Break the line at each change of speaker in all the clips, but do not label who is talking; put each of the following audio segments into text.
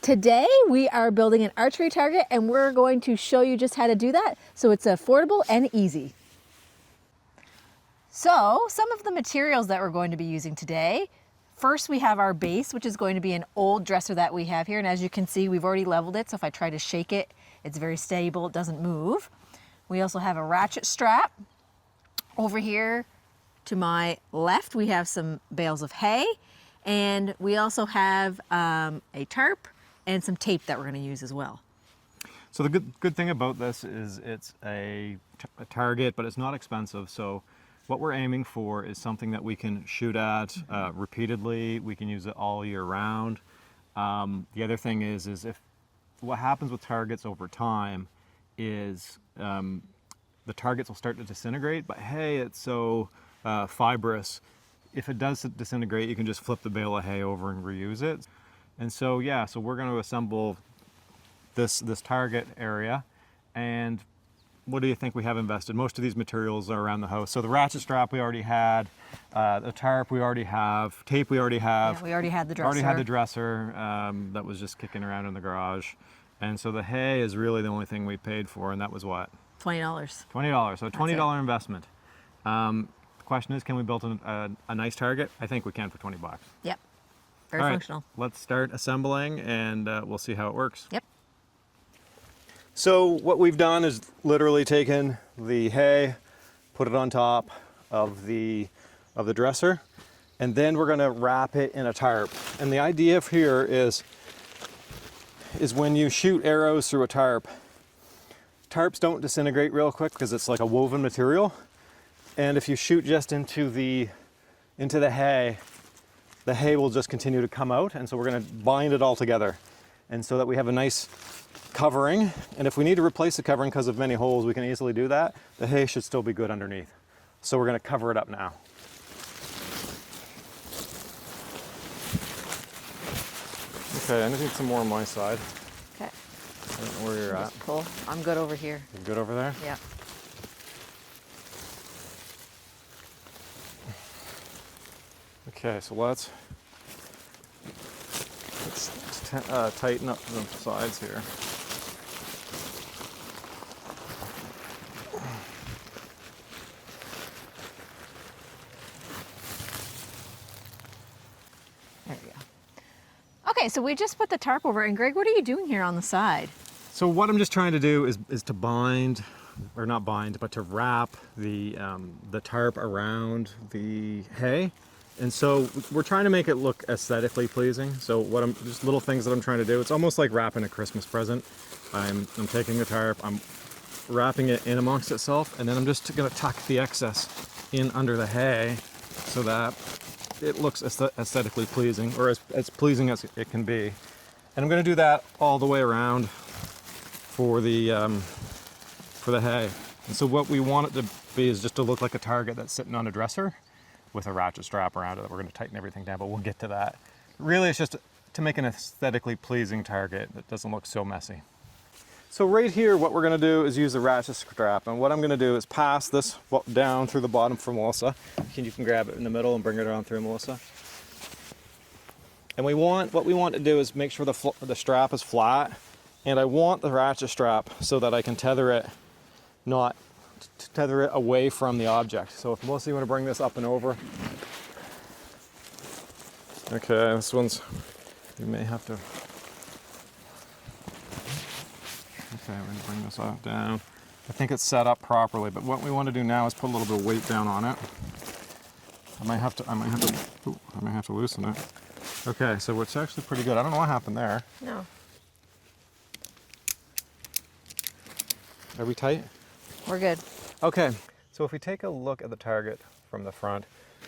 Today we are building an archery target and we're going to show you just how to do that so it's affordable and easy. So some of the materials that we're going to be using today, first we have our base, which is going to be an old dresser that we have here, and as you can see we've already leveled it, so if I try to shake it, it's very stable, it doesn't move. We also have a ratchet strap. Over here to my left we have some bales of hay, and we also have a tarp and some tape that we're going to use as well.
So the good thing about this is it's a target, but it's not expensive. So what we're aiming for is something that we can shoot at repeatedly. We can use it all year round. The other thing is if what happens with targets over time is the targets will start to disintegrate, but hay, it's so fibrous. If it does disintegrate, you can just flip the bale of hay over and reuse it. And so, yeah, so we're going to assemble this target area. And what do you think we have invested? Most of these materials are around the house. So the ratchet strap we already had, the tarp we already have, tape we already have.
Yeah, we already had the dresser.
Already had the dresser that was just kicking around in the garage. And so the hay is really the only thing we paid for, and that was what?
$20.
$20, so a $20 investment. The question is, can we build a nice target? I think we can for 20 bucks.
Yep. Very functional.
Let's start assembling and we'll see how it works.
Yep.
So what we've done is literally taken the hay, put it on top of the dresser, and then we're going to wrap it in a tarp. And the idea here is when you shoot arrows through a tarp, tarps don't disintegrate real quick because it's like a woven material. And if you shoot just into the hay, the hay will just continue to come out, and so we're going to bind it all together, and so that we have a nice covering. And if we need to replace the covering because of many holes, we can easily do that. The hay should still be good underneath, so we're going to cover it up now. Okay, I need some more on my side.
Okay.
I don't know where you're at.
Pull. I'm good over here.
You good over there?
Yeah.
Okay, so let's tighten up the sides here.
There we go. Okay, so we just put the tarp over, and Greg, what are you doing here on the side?
So what I'm just trying to do is to bind, or not bind, but to wrap the tarp around the hay. And so we're trying to make it look aesthetically pleasing. So just little things that I'm trying to do. It's almost like wrapping a Christmas present. I'm taking the tarp, I'm wrapping it in amongst itself, and then I'm just gonna tuck the excess in under the hay so that it looks aesthetically pleasing, or as pleasing as it can be. And I'm gonna do that all the way around for the hay. And so what we want it to be is just to look like a target that's sitting on a dresser with a ratchet strap around it that we're going to tighten everything down, but we'll get to that. Really, it's just to make an aesthetically pleasing target that doesn't look so messy. So right here, what we're going to do is use the ratchet strap, and what I'm going to do is pass this down through the bottom for Melissa. You can grab it in the middle and bring it on through, Melissa. And what we want to do is make sure the strap is flat, and I want the ratchet strap so that I can tether it away from the object. So if Melissa, you want to bring this up and over. Okay, this one's, you may have to. Okay, we're going to bring this up down. I think it's set up properly, but what we want to do now is put a little bit of weight down on it. I might have to loosen it. Okay, so it's actually pretty good. I don't know what happened there.
No.
Are we tight?
We're good.
Okay, so if we take a look at the target from the front,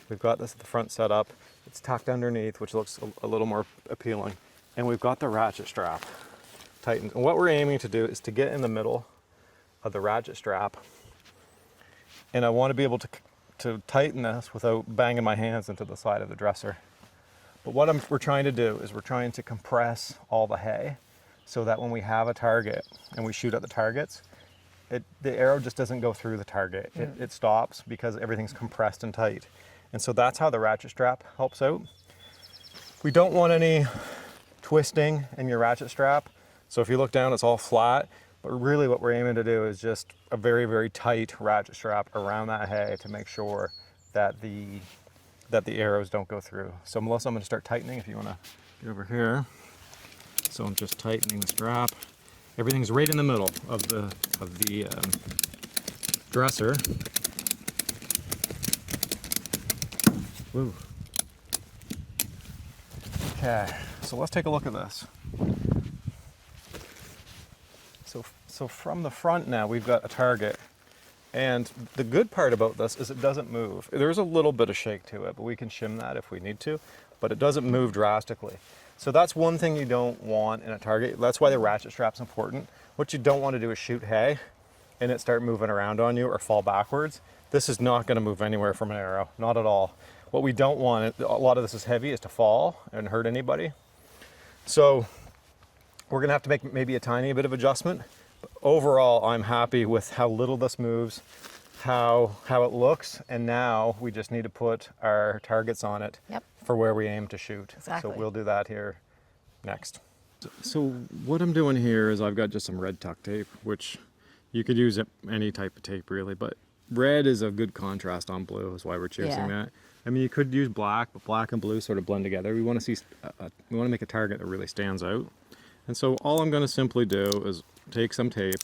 we've got this at the front set up. It's tucked underneath, which looks a little more appealing. And we've got the ratchet strap tightened. And what we're aiming to do is to get in the middle of the ratchet strap. And I want to be able to tighten this without banging my hands into the side of the dresser. But what we're trying to do is we're trying to compress all the hay so that when we have a target and we shoot at the targets, the arrow just doesn't go through the target. It stops because everything's compressed and tight. And so that's how the ratchet strap helps out. We don't want any twisting in your ratchet strap. So if you look down, it's all flat. But really what we're aiming to do is just a very, very tight ratchet strap around that hay to make sure that the arrows don't go through. So Melissa, I'm going to start tightening if you want to get over here. So I'm just tightening the strap. Everything's right in the middle of the dresser. Woo. Okay, so let's take a look at this. So from the front now, we've got a target. And the good part about this is it doesn't move. There's a little bit of shake to it, but we can shim that if we need to, but it doesn't move drastically. So that's one thing you don't want in a target. That's why the ratchet strap's important. What you don't want to do is shoot hay and it start moving around on you or fall backwards. This is not going to move anywhere from an arrow, not at all. What we don't want, a lot of this is heavy, is to fall and hurt anybody. So we're going to have to make maybe a tiny bit of adjustment. But overall, I'm happy with how little this moves, how it looks, and now we just need to put our targets on it for where we aim to shoot.
Exactly.
So we'll do that here next. So what I'm doing here is I've got just some red tuck tape, which you could use any type of tape really, but red is a good contrast on blue, is why we're choosing that. I mean, you could use black, but black and blue sort of blend together. We want to see, we want to make a target that really stands out. And so all I'm going to simply do is take some tape.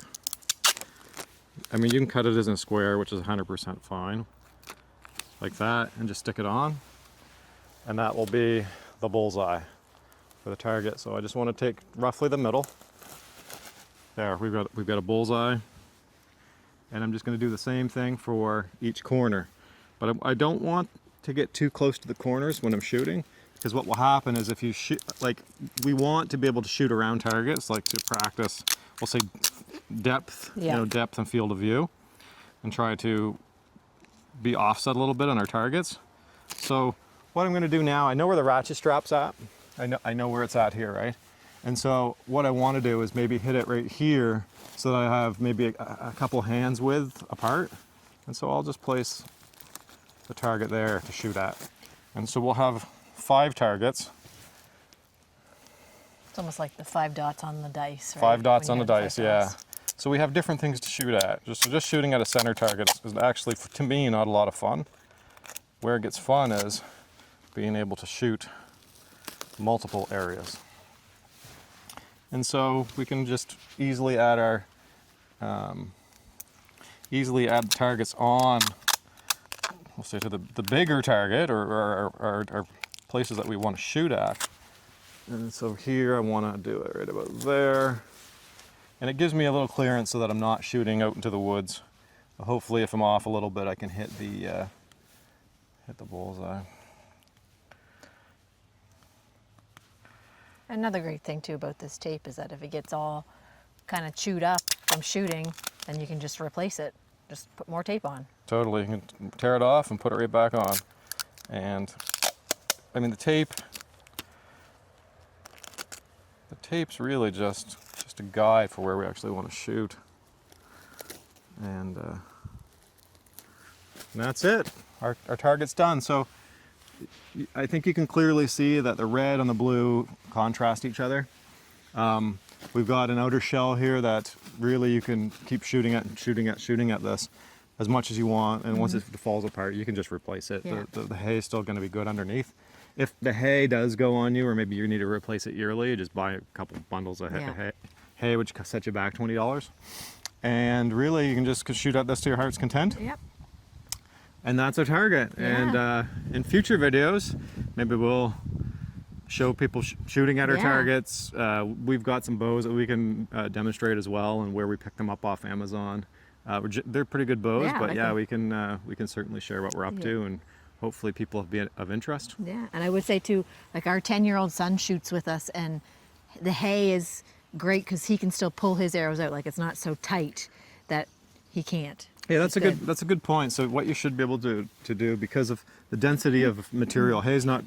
I mean, you can cut it as a square, which is 100% fine, like that, and just stick it on. And that will be the bullseye for the target. So I just want to take roughly the middle. There, we've got a bullseye. And I'm just going to do the same thing for each corner. But I don't want to get too close to the corners when I'm shooting, because what will happen is if you shoot, like, we want to be able to shoot around targets, like to practice, we'll say depth, you know, depth and field of view, and try to be offset a little bit on our targets. So what I'm going to do now, I know where the ratchet strap's at. I know where it's at here, right? And so what I want to do is maybe hit it right here so that I have maybe a couple hands width apart. And so I'll just place the target there to shoot at. And so we'll have 5 targets.
It's almost like the 5 dots on the dice, right?
5 dots on the dice, yeah. So we have different things to shoot at. Just shooting at a center target is actually, to me, not a lot of fun. Where it gets fun is being able to shoot multiple areas. And so we can just easily add our targets on, we'll say, to the bigger target or our places that we want to shoot at. And so here I want to do it right about there. And it gives me a little clearance so that I'm not shooting out into the woods. Hopefully if I'm off a little bit I can hit the bullseye.
Another great thing too about this tape is that if it gets all kind of chewed up from shooting, then you can just replace it. Just put more tape on.
Totally, you can tear it off and put it right back on. And I mean the tape's really just a guide for where we actually want to shoot. And that's it. Our target's done. So I think you can clearly see that the red and the blue contrast each other. We've got an outer shell here that really you can keep shooting at this as much as you want, and once it falls apart you can just replace it. The hay is still going to be good underneath. If the hay does go on you, or maybe you need to replace it yearly, just buy a couple bundles of hay, which set you back $20. And really you can just shoot at this to your heart's content.
Yep.
And that's our target. And in future videos, maybe we'll show people shooting at our targets. We've got some bows that we can demonstrate as well, and where we pick them up off Amazon. They're pretty good bows, but we can certainly share what we're up to, and hopefully people will be of interest.
Yeah, and I would say too, like our 10-year-old son shoots with us, and the hay is great because he can still pull his arrows out. Like it's not so tight that he can't.
Yeah, that's a good point. So what you should be able to do, because of the density of material, hay is not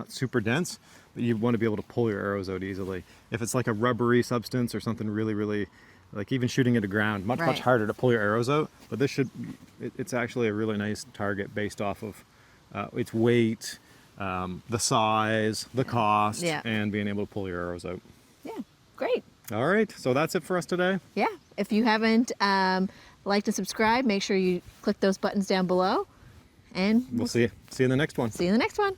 super dense, but you want to be able to pull your arrows out easily. If it's like a rubbery substance or something really, like even shooting at the ground, much harder to pull your arrows out. But this it's actually a really nice target based off of its weight, the size, the cost,
Yeah.
and being able to pull your arrows out.
Yeah, great.
All right, so that's it for us today.
Yeah, if you haven't liked and subscribed, make sure you click those buttons down below, and
We'll see you in the next one.
see you in the next one.